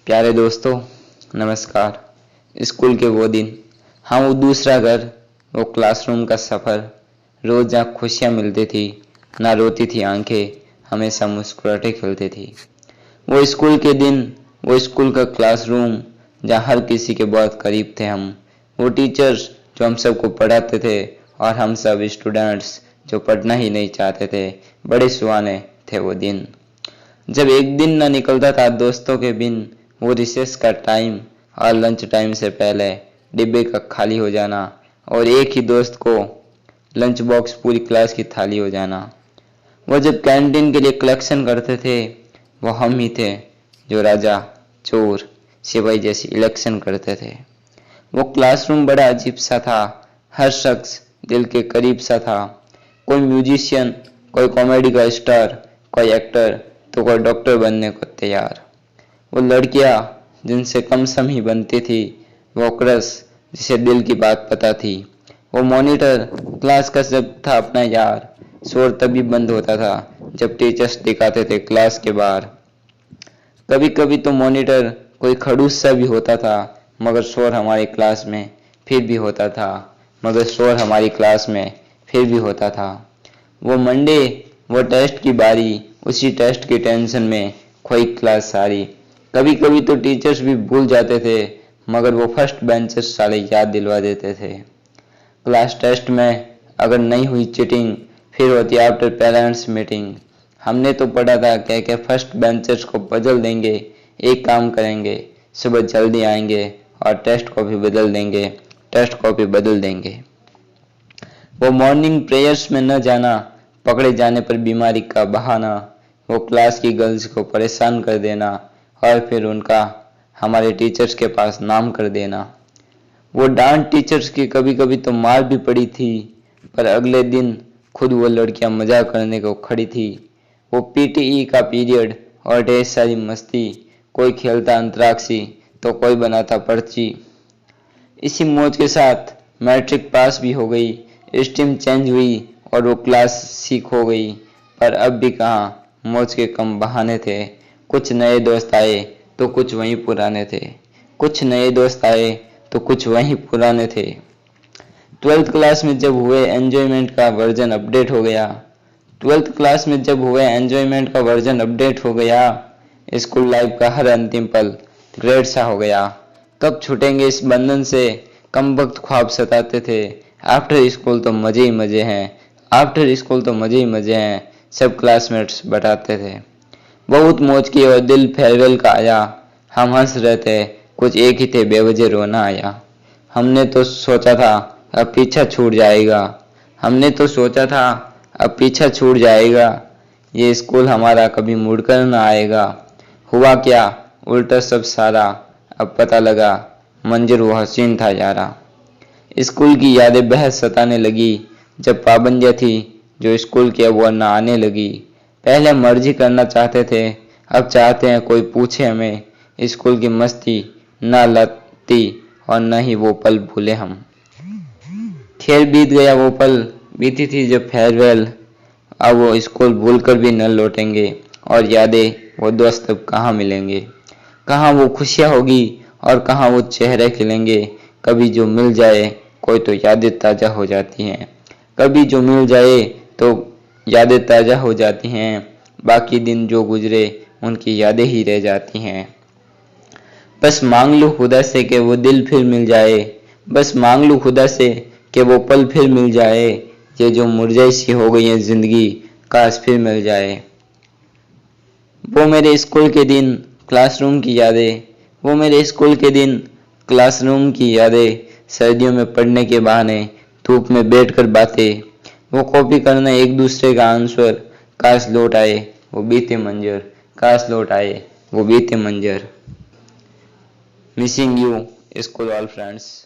प्यारे दोस्तों, नमस्कार। स्कूल के वो दिन, हाँ वो दूसरा घर, वो क्लासरूम का सफ़र, रोज जहाँ खुशियाँ मिलती थी, ना रोती थी आंखें, हमेशा मुस्कुराते खेलती थी। वो स्कूल के दिन, वो स्कूल का क्लासरूम जहाँ हर किसी के बहुत करीब थे हम। वो टीचर्स जो हम सबको पढ़ाते थे और हम सब स्टूडेंट्स जो पढ़ना ही नहीं चाहते थे। बड़े सुहाने थे वो दिन, जब एक दिन न निकलता था दोस्तों के बिन। वो रिसेस का टाइम और लंच टाइम से पहले डिब्बे का खाली हो जाना और एक ही दोस्त को लंच बॉक्स पूरी क्लास की थाली हो जाना। वो जब कैंटीन के लिए कलेक्शन करते थे, वो हम ही थे जो राजा, चोर, सिपाही जैसी इलेक्शन करते थे। वो क्लासरूम बड़ा अजीब सा था, हर शख्स दिल के करीब सा था। कोई म्यूजिशियन, कोई कॉमेडी का स्टार, कोई एक्टर तो कोई डॉक्टर बनने को तैयार। वो लड़कियां जिनसे कम सम ही बनती थी, वो क्रश जिसे दिल की बात पता थी। वो मॉनिटर क्लास का जब था अपना यार, शोर तभी बंद होता था जब टीचर्स दिखाते थे क्लास के बाहर। कभी कभी तो मॉनिटर कोई खड़ूस सा भी होता था, मगर शोर हमारी क्लास में फिर भी होता था, मगर शोर हमारी क्लास में फिर भी होता था। वो मंडे, वो टेस्ट की बारी, उसी टेस्ट की टेंशन में खोई क्लास सारी। कभी कभी तो टीचर्स भी भूल जाते थे, मगर वो फर्स्ट बेंचर्स साले याद दिलवा देते थे। क्लास टेस्ट में अगर नहीं हुई चीटिंग, फिर होती आफ्टर पेरेंट्स मीटिंग। हमने तो पढ़ा था कह के फर्स्ट बेंचर्स को बदल देंगे। एक काम करेंगे, सुबह जल्दी आएंगे और टेस्ट कॉपी बदल देंगे, टेस्ट कॉपी बदल देंगे। वो मॉर्निंग प्रेयर्स में न जाना, पकड़े जाने पर बीमारी का बहाना, वो क्लास की गर्ल्स को परेशान कर देना और फिर उनका हमारे टीचर्स के पास नाम कर देना। वो डांट टीचर्स की कभी कभी तो मार भी पड़ी थी, पर अगले दिन खुद वो लड़कियां मजाक करने को खड़ी थी। वो पीटीई का पीरियड और ढेर सारी मस्ती, कोई खेलता अंतराक्षी तो कोई बनाता पर्ची। इसी मौज के साथ मैट्रिक पास भी हो गई, स्ट्रीम चेंज हुई और वो क्लास सीख हो गई। पर अब भी कहाँ मौज के कम बहाने थे। कुछ नए दोस्त आए तो कुछ वहीं पुराने थे, कुछ नए दोस्त आए तो कुछ वहीं पुराने थे। 12th क्लास में जब हुए एंजॉयमेंट का वर्जन अपडेट हो गया, 12th क्लास में जब हुए एंजॉयमेंट का वर्जन अपडेट हो गया। स्कूल लाइफ का हर अंतिम पल ग्रेट सा हो गया। कब छूटेंगे इस बंधन से, कम वक्त ख्वाब सताते थे। आफ्टर स्कूल तो मजे ही मजे हैं, आफ्टर स्कूल तो मजे ही मजे हैं, सब क्लासमेट्स बताते थे। बहुत मौज की और दिल फेयरवेल का आया, हम हंस रहे थे, कुछ एक ही थे बेवजह रोना आया। हमने तो सोचा था अब पीछा छूट जाएगा, हमने तो सोचा था अब पीछा छूट जाएगा, ये स्कूल हमारा कभी मुड़कर न आएगा। हुआ क्या, उल्टा सब सारा, अब पता लगा मंजर वो हसीन था यारा। स्कूल की यादें बेहद सताने लगी, जब पाबंदियां थी जो स्कूल की अब वो न आने लगी। पहले मर्जी करना चाहते थे, अब चाहते हैं कोई पूछे हमें। स्कूल की मस्ती न लाती और न ही वो पल भूले हम। खेल बीत गया वो पल, बीती थी जब फेयरवेल, अब वो स्कूल भूलकर भी न लौटेंगे। और यादें वो दोस्त अब कहाँ मिलेंगे, कहाँ वो खुशियाँ होगी और कहाँ वो चेहरे खिलेंगे। कभी जो मिल जाए कोई तो यादें ताज़ा हो जाती हैं, कभी जो मिल जाए तो यादें ताज़ा हो जाती हैं। बाकी दिन जो गुजरे उनकी यादें ही रह जाती हैं। बस मांग लूं खुदा से कि वो दिल फिर मिल जाए, बस मांग लूं खुदा से कि वो पल फिर मिल जाए। ये जो मुरझाई सी हो गई है जिंदगी, काश फिर मिल जाए। वो मेरे स्कूल के दिन, क्लासरूम की यादें, वो मेरे स्कूल के दिन, क्लासरूम की यादें। सर्दियों में पढ़ने के बहाने, धूप में बैठकर बातें, वो कॉपी करना एक दूसरे का आंसर। काश लौट आए वो बीते मंजर, काश लौट आए वो बीते मंजर। Missing you school all friends.